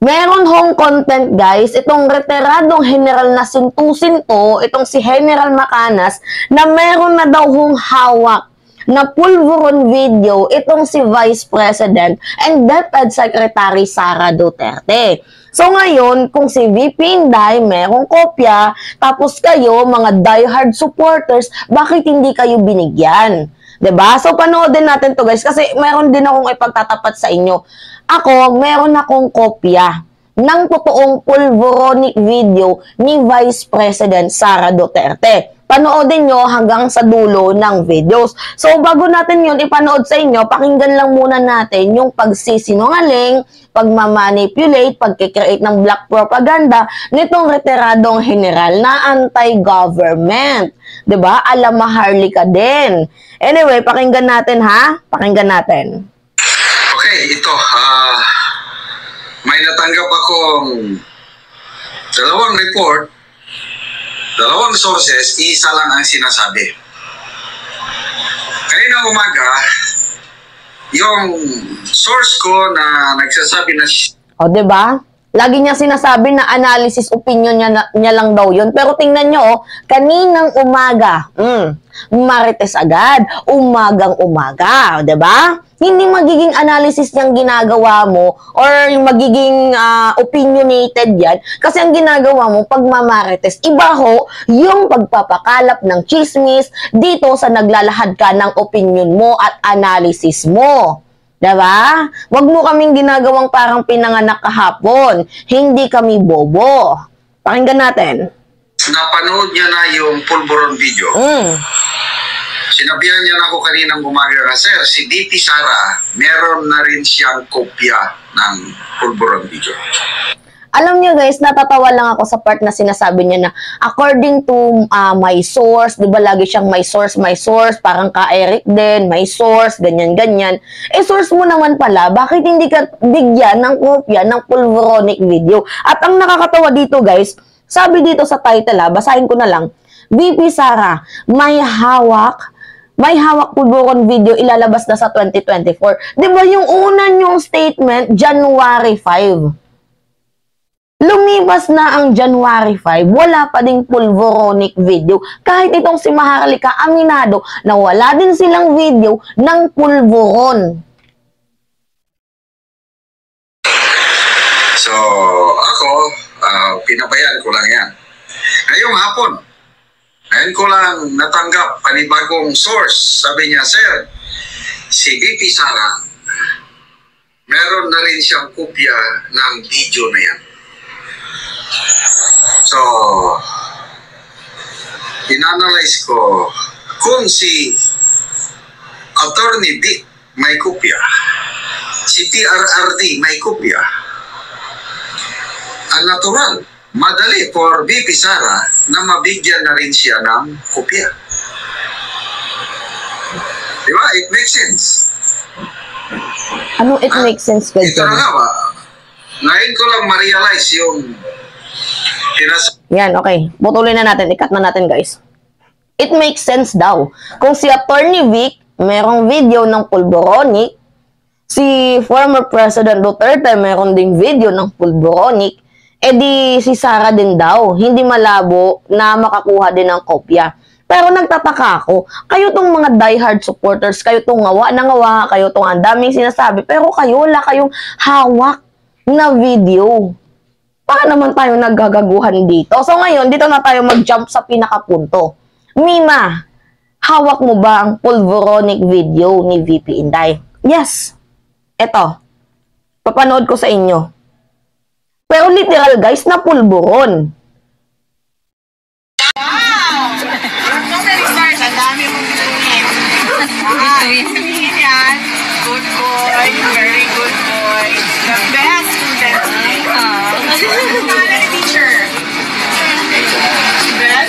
Meron hong content guys, itong retiradong General na sintu-sinto, itong si General Macanas, na meron na daw hong hawak na pulburon video itong si Vice President and DepEd Secretary Sara Duterte. So ngayon, kung si VP Inday merong kopya, tapos kayo, mga diehard supporters, bakit hindi kayo binigyan? 'Di ba? So panoodin natin to guys, kasi meron din akong ipagtatapat sa inyo. Ako, meron akong kopya ng totoong pulboronic video ni Vice President Sara Duterte. Panoodin nyo hanggang sa dulo ng videos. So, bago natin yun ipanood sa inyo, pakinggan lang muna natin yung pagsisinungaling, pagmamanipulate, pagkikreate ng black propaganda nitong retiradong general na anti-government. 'Di ba? Alam maharlika din. Anyway, pakinggan natin ha? Pakinggan natin. Okay, ito. May natanggap akong dalawang report, dalawang sources, isa lang ang sinasabi. Kaninang umaga, yung source ko na nagsasabi na... O, diba? Lagi niya sinasabi na analysis, opinion niya lang daw yun. Pero tingnan nyo, kaninang umaga, Marites agad, umagang umaga, diba? Hindi magiging analysis niyang ginagawa mo or yung magiging opinionated yan. Kasi ang ginagawa mo, pagmamarites, iba ho yung pagpapakalap ng chismis dito sa naglalahad ka ng opinion mo at analysis mo. Diba? Wag mo kaming ginagawang parang pinanganak kahapon. Hindi kami bobo. Pakinggan natin. Napanood niya na yung pulburon video. Sinabihan niya na ako kaninang umaga na, Sir, si DP Sara, meron na rin siyang kopya ng pulburon video. Alam niyo guys, natatawa lang ako sa part na sinasabi niya na according to my source, di ba lagi siyang my source, parang ka Eric din, my source, ganyan-ganyan. Eh source mo naman pala, bakit hindi ka bigyan ng kopya ng pulboronic video? At ang nakakatawa dito guys, sabi dito sa title basahin ko na lang, VP Sara, may hawak pulburon video ilalabas na sa 2024. Di ba yung una niyong statement, January 5? Lumipas na ang January 5, wala pa ding pulboronic video. Kahit itong si Maharlika aminado na wala din silang video ng pulburon. So, ako, pinabayaan ko lang yan. Ngayong hapon, ngayon ko lang natanggap panibagong source. Sabi niya, Sir, si VP Sara, meron na rin siyang kopya ng video na yan. So, inanalyze ko kung si Attorney Vic may kopya, si PRRD may kopya, ang natural, madali for VP Sara na mabigyan na rin siya ng kopya. Diba? It makes sense. Ano it makes sense? Ito na nga ba? Ngayon ko lang ma-realize yung yan, okay. Putulin na natin. I-cut na natin, guys. It makes sense daw. Kung si Attorney Vic, merong video ng pulboronic, si former President Duterte, meron ding video ng pulboronic, edi si Sara din daw. Hindi malabo na makakuha din ng kopya. Pero nagtataka ako, kayo tong mga diehard supporters, kayo tong ngawa na ngawa, kayo tong ang daming sinasabi, pero kayo, wala kayong hawak na video. Baka naman tayo naggagaguhan dito. So ngayon, dito na tayo mag-jump sa pinakapunto. Mima, hawak mo ba ang pulboronic video ni VP Inday? Yes. Eto. Papanood ko sa inyo. Pero literal guys, na pulburon. Wow! So many stars. Ang dami mong bituin. Bituin yan. Good boy. Very good boy. The best student. Pangalan ni teacher. Ben?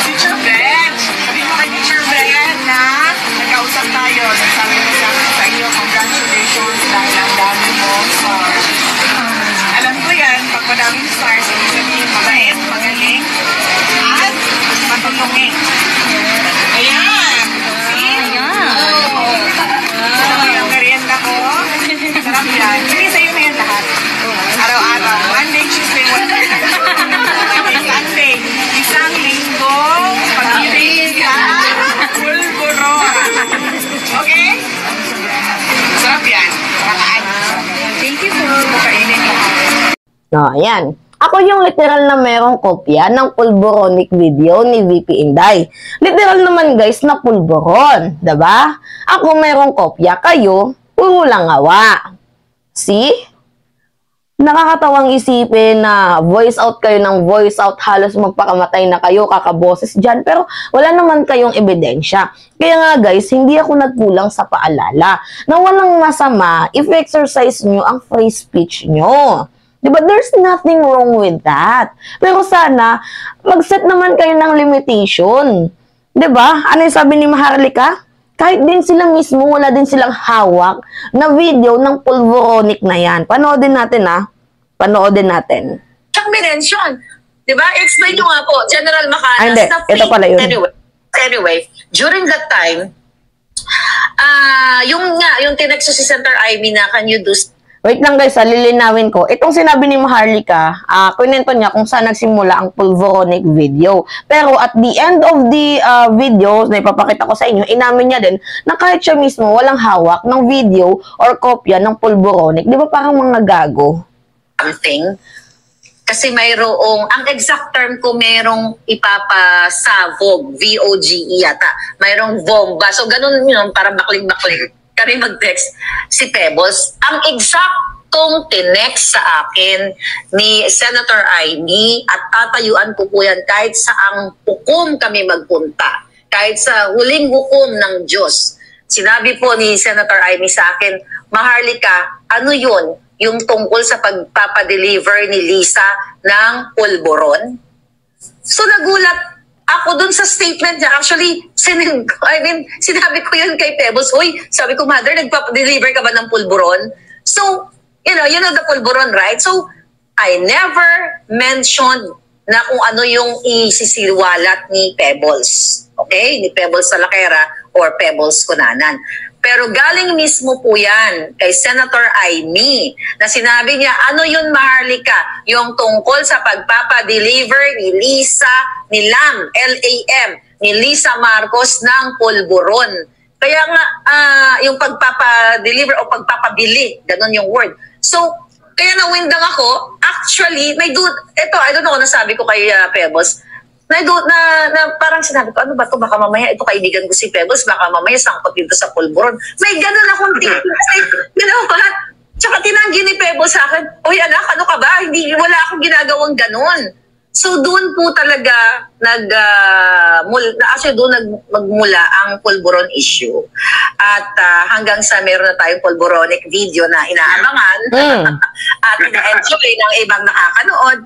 Teacher Ben. Sabi mo kay Teacher Ben na nagkausap tayo. Sabi mo sa iyo, congratulations dahil ang dami mo stars. Alam ko yan, pag madaming stars, ibig sabihin mabait, magaling, at matulungin. Ayan! See? Sarap yung merienda ko. Sarap yan. Hindi sa'yo na yan lahat. Araw-araw. No, ayan. Ako yung literal na merong kopya ng pulboronic video ni VP Inday. Literal naman guys na pulboron, diba? Ako merong kopya, kayo, puro lang gawa. See? Nakakatawang isipin na voice out kayo ng voice out, halos magpakamatay na kayo, kakaboses dyan, pero wala naman kayong ebidensya. Kaya nga guys, hindi ako nagkulang sa paalala na walang masama if exercise nyo ang free speech nyo. Diba? There's nothing wrong with that. Pero sana, mag-set naman kayo ng limitation. Diba? Ano yung sabi ni Maharlika? Kahit din sila mismo, wala din silang hawak na video ng pulvoronic na yan. Panoodin natin ha. Panoodin natin. Siyang minensyon. Diba? Explain nyo nga po, General Macanas. Hindi, ito pala yun. Anyway, during that time, yung tinexto si Senator Amy na, can you do... Wait lang guys, lilinawin ko. Itong sinabi ni Maharlika, kunento niya kung saan nagsimula ang pulvoronic video. Pero at the end of the video na ipapakita ko sa inyo, inamin niya din na kahit siya mismo walang hawak ng video or kopya ng pulvoronic. Di ba parang mga gago? Something. Kasi mayroong, ang exact term ko mayroong ipapasavog, VOGE yata. Mayroong bomba. So ganun yun, parang bakling-bakling. Kami mag-text si Pebbles. Ang eksaktong tinext sa akin ni Senator Amy at tatayuan ko po yan kahit saang hukom kami magpunta. Kahit sa huling hukom ng Diyos. Sinabi po ni Senator Amy sa akin, Maharlika, ano yun? Yung tungkol sa pagpapadeliver ni Lisa ng pulboron? So nagulat ako dun sa statement niya. Actually, sinabi ko yun kay Pebbles, uy, sabi ko, mother, nagpa-deliver ka ba ng pulburon? So, you know the pulburon, right? So, I never mentioned na kung ano yung isisiwalat ni Pebbles. Okay? Ni Pebbles Salakera or Pebbles Cunanan. Pero galing mismo po yan kay Senator Amy na sinabi niya, ano yun Maharlika? Yung tungkol sa pagpapadeliver ni Lisa, ni Lam, L-A-M, ni Lisa Marcos ng pulburon. Kaya nga, yung pagpapadeliver o pagpapabili, ganun yung word. So, kaya nawindang ako, actually, ito, I don't know kung nasabi ko kay Pebbles, na parang sinabi ko, ano ba ito? Baka mamaya, ito kaibigan ko si Pebbles, baka mamaya sangkot dito sa pulburon. May ganun akong tip. You know what? Tsaka tinanggi ni Pebbles sa akin, uy anak, ano ka ba? Wala akong ginagawang ganun. So doon po talaga magmula ang pulburon issue. At hanggang sa meron na tayong pulburonic video na inaabangan at ina-enjoy ng ibang nakakanood.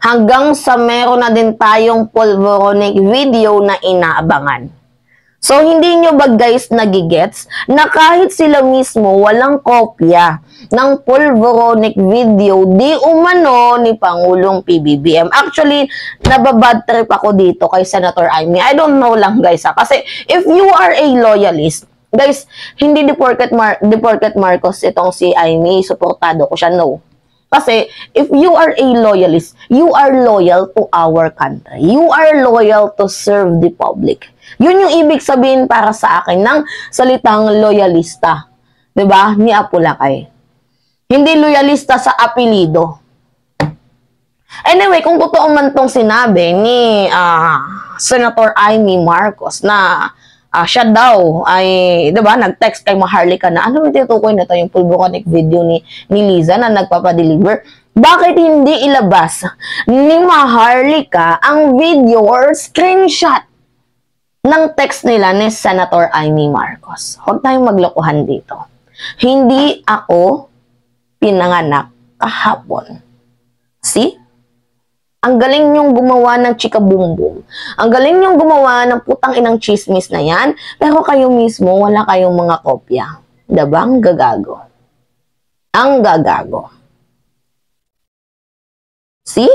Hanggang sa meron na din tayong pulvoronic video na inaabangan. So, hindi nyo ba guys nagigets na kahit sila mismo walang kopya ng pulvoronic video di umano ni Pangulong PBBM? Actually, nababad trip ako dito kay Senator Amy. I don't know lang guys kasi if you are a loyalist, guys, hindi deported Marcos itong si Amy, suportado ko siya, no. Kasi, if you are a loyalist, you are loyal to our country. You are loyal to serve the public. Yun yung ibig sabihin para sa akin ng salitang loyalista. Diba? Ni Apulakay. Hindi loyalista sa apelido. Anyway, kung totoo man tong sinabi ni Senator Amy Marcos na siya daw ay, diba, nag-text kay Maharlika na ano yung tinutukoy na ito, yung pulvoronic video ni Liza na nagpapadeliver. Bakit hindi ilabas ni Maharlika ang video or screenshot ng text nila ni Senator Amy Marcos? Huwag tayong maglokohan dito. Hindi ako pinanganak kahapon. See? Ang galing niyong gumawa ng chika bumbum. Ang galing niyong gumawa ng putang inang chismis na yan, pero kayo mismo wala kayong mga kopya. Diba? Ang gagago. Ang gagago. See?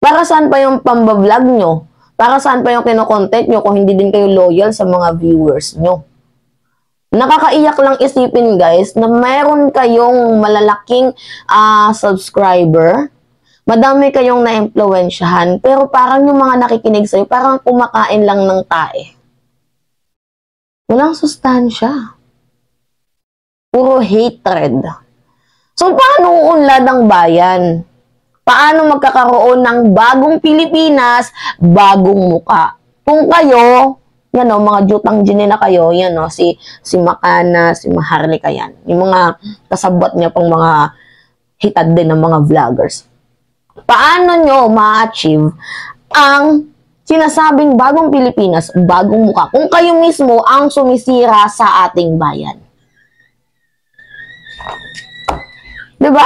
Para saan pa yung pambablog nyo? Para saan pa yung kinokontent nyo kung hindi din kayo loyal sa mga viewers nyo? Nakakaiyak lang isipin guys na meron kayong malalaking subscriber, madami kayong na-impluwensyahan, pero parang yung mga nakikinig sa'yo, parang kumakain lang ng tae. Walang sustansya. Puro hatred. So, paano uunlad ang bayan? Paano magkakaroon ng bagong Pilipinas, bagong muka? Kung kayo, yan o, mga jutang na kayo, yan o, si Makana, si Maharlika yan. Yung mga kasabot niya pang mga hitad din ng mga vloggers. Paano nyo ma-achieve ang sinasabing bagong Pilipinas, bagong muka, kung kayo mismo ang sumisira sa ating bayan? Diba?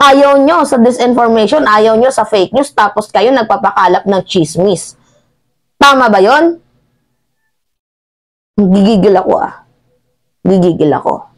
Ayaw nyo sa disinformation, ayaw nyo sa fake news, tapos kayo nagpapakalap ng chismis. Tama ba yon? Gigigil ako Gigigil ako.